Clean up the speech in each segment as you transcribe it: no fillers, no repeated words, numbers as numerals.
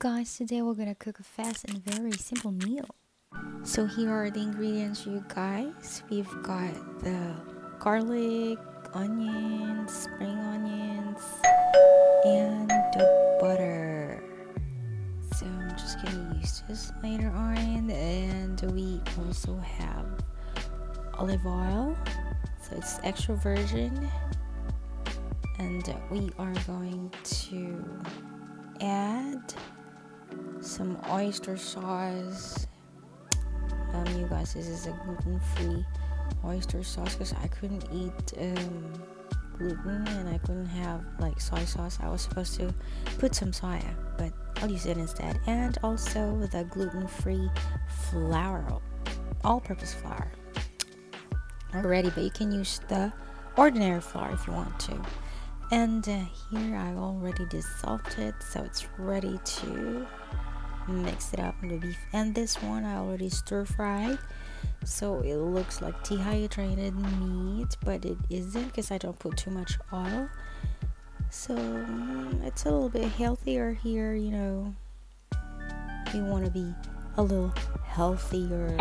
guys, today we're gonna cook a fast and very simple meal. So here are the ingredients, you guys. We've got the garlic, onions, spring onions, and the butter. So I'm just gonna use this later on. And we also have olive oil, so it's extra virgin. And we are going to add some oyster sauce. You guys, this is a gluten-free oyster sauce because I couldn't eat gluten and I couldn't have like soy sauce. I was supposed to put some soya, but I'll use it instead. And also the gluten-free flour, all-purpose flour already, but you can use the ordinary flour if you want to. And here I already dissolved it, so it's ready to mix it up in the beef. And this one I already stir fried, so it looks like dehydrated meat, but it isn't because I don't put too much oil. So it's a little bit healthier here, you know. You want to be a little healthier.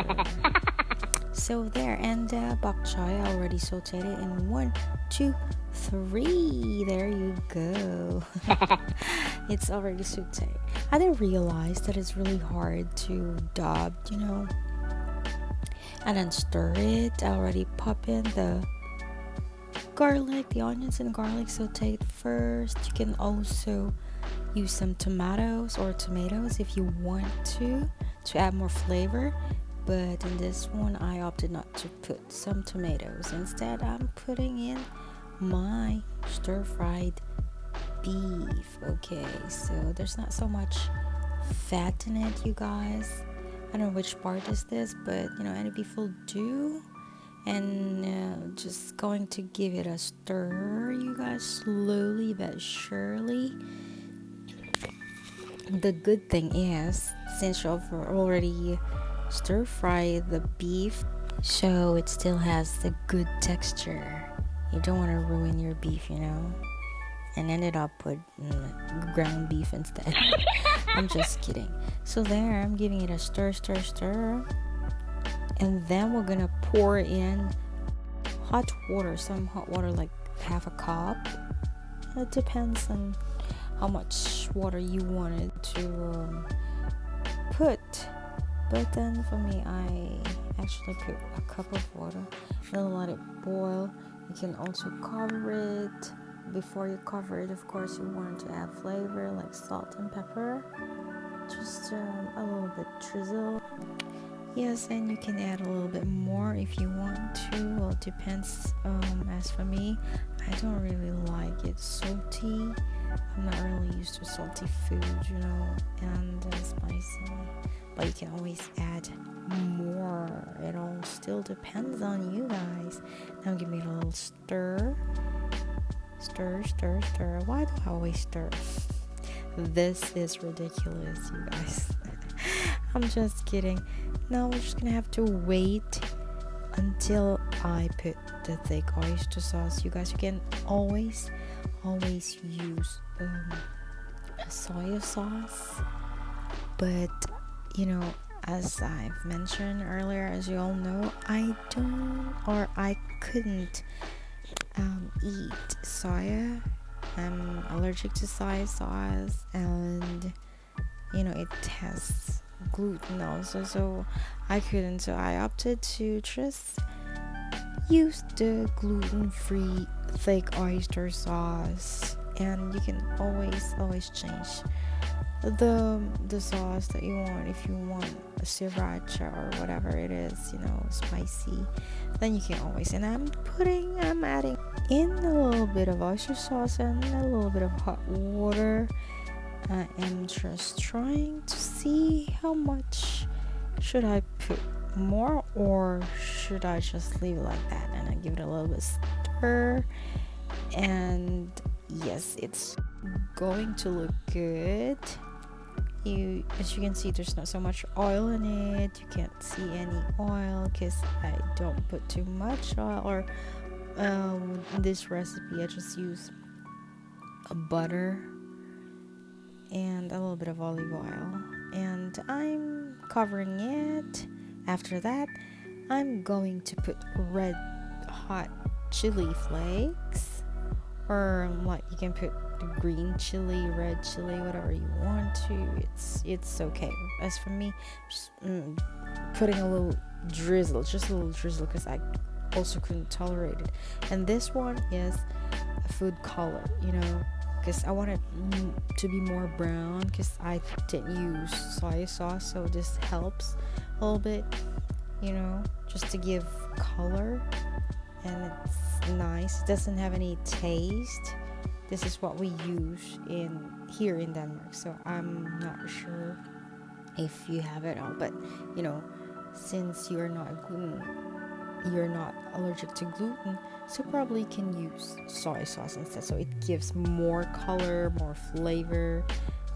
So there, and bok choy, I already sauteed it in 1, 2, 3. There you go. It's already sauteed. I didn't realize that it's really hard to dab, you know, and then stir it. I already pop in the garlic, the onions and garlic sauteed first. You can also use some tomatoes if you want to add more flavor. But in this one, I opted not to put some tomatoes. Instead, I'm putting in my stir-fried beef. Okay, so there's not so much fat in it, you guys. I don't know which part is this, but you know, any beef will do. And just going to give it a stir, you guys, slowly but surely. The good thing is, since you've already stir fry the beef, so it still has the good texture. You don't want to ruin your beef, you know, and ended up with ground beef instead. I'm just kidding. So there, I'm giving it a stir, and then we're gonna pour in hot water, some hot water, like half a cup. It depends on how much water you wanted to put. But then for me, I actually put a cup of water and let it boil. You can also cover it. Before you cover it, of course, you want to add flavor like salt and pepper. Just a little bit drizzle. Yes, and you can add a little bit more if you want to. Well, it depends. As for me, I don't really like it salty. I'm not really used to salty food, you know, and spicy. But you can always add more. It all still depends on you guys. Now give me a little stir. Stir. Why do I always stir? This is ridiculous, you guys. I'm just kidding. Now we're just gonna have to wait until I put the thick oyster sauce. You guys, you can always use a soy sauce, but you know, as I've mentioned earlier, as you all know, I couldn't eat soya. I'm allergic to soy sauce, and you know, it has gluten also, so I couldn't. So I opted to just use the gluten-free thick oyster sauce, and you can always change the sauce that you want. If you want a sriracha or whatever it is, you know, spicy, then you can always. And I'm adding in a little bit of oyster sauce and a little bit of hot water. I am just trying to see how much should I put more, or should I just leave it like that, and I give it a little bit stir. And yes, it's going to look good. As you can see, there's not so much oil in it. You can't see any oil because I don't put too much oil, or in this recipe I just use a butter and a little bit of olive oil, and I'm covering it. After that, I'm going to put red hot chili flakes, or like you can put green chili, red chili, whatever you want to. It's okay. As for me, just putting a little drizzle, just a little drizzle, because I also couldn't tolerate it. And this one is a food color, because I want it to be more brown, because I didn't use soy sauce, so this helps a little bit, just to give color. And it's nice. It doesn't have any taste. This is what we use here in Denmark, so I'm not sure if you have it all, but since you're not allergic to gluten, so probably you can use soy sauce instead, so it gives more color, more flavor.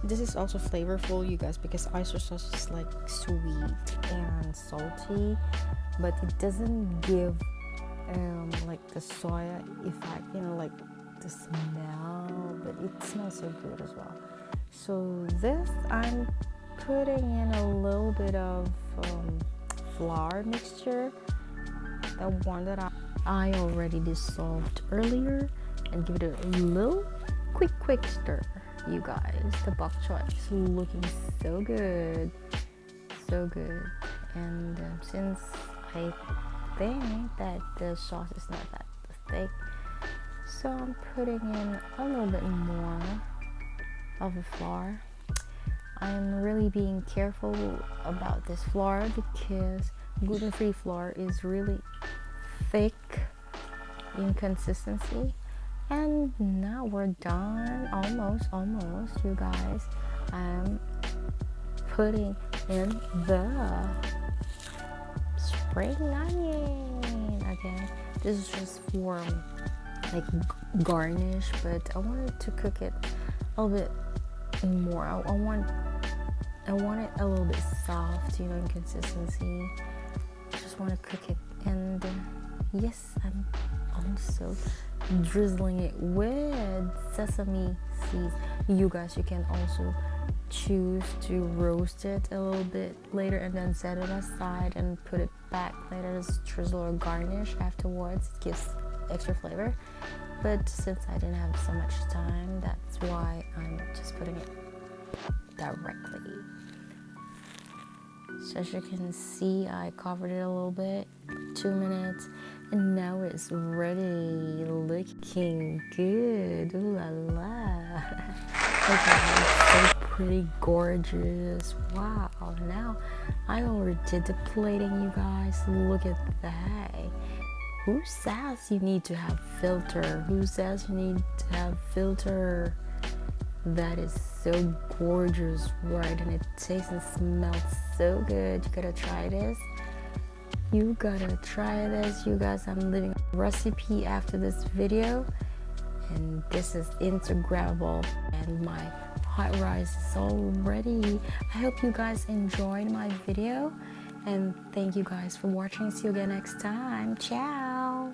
This is also flavorful, you guys, because oyster sauce is like sweet and salty, but it doesn't give like the soya effect, like the smell, but it smells so good as well. So this, I'm putting in a little bit of flour mixture, the one that I already dissolved earlier, and give it a little quick stir. You guys, the bok choy is looking so good, and since I think that the sauce is not that thick, so I'm putting in a little bit more of the flour. I'm really being careful about this flour because gluten-free flour is really thick in consistency. And now we're done, almost, you guys. I'm putting in the spring onion. Okay, this is just for like garnish, but I wanted to cook it a little bit more. I want it a little bit soft, in consistency. I just want to cook it, and yes, I'm also drizzling it with sesame seeds. You guys, you can also choose to roast it a little bit later and then set it aside and put it back later as drizzle or garnish afterwards. It gives extra flavor, but since I didn't have so much time, that's why I'm just putting it directly. So as you can see, I covered it a little bit, 2 minutes, and now it's ready, looking good. Ooh la la. Okay, it's so pretty gorgeous. Wow. Now I already did the plating, you guys. Look at that. Who says you need to have filter? Who says you need to have filter? That is so gorgeous, right? And it tastes and smells so good. You gotta try this. You gotta try this, you guys. I'm leaving a recipe after this video, and this is Instagrammable, and my hot rice is all ready. I hope you guys enjoyed my video, and thank you guys for watching. See you again next time. Ciao.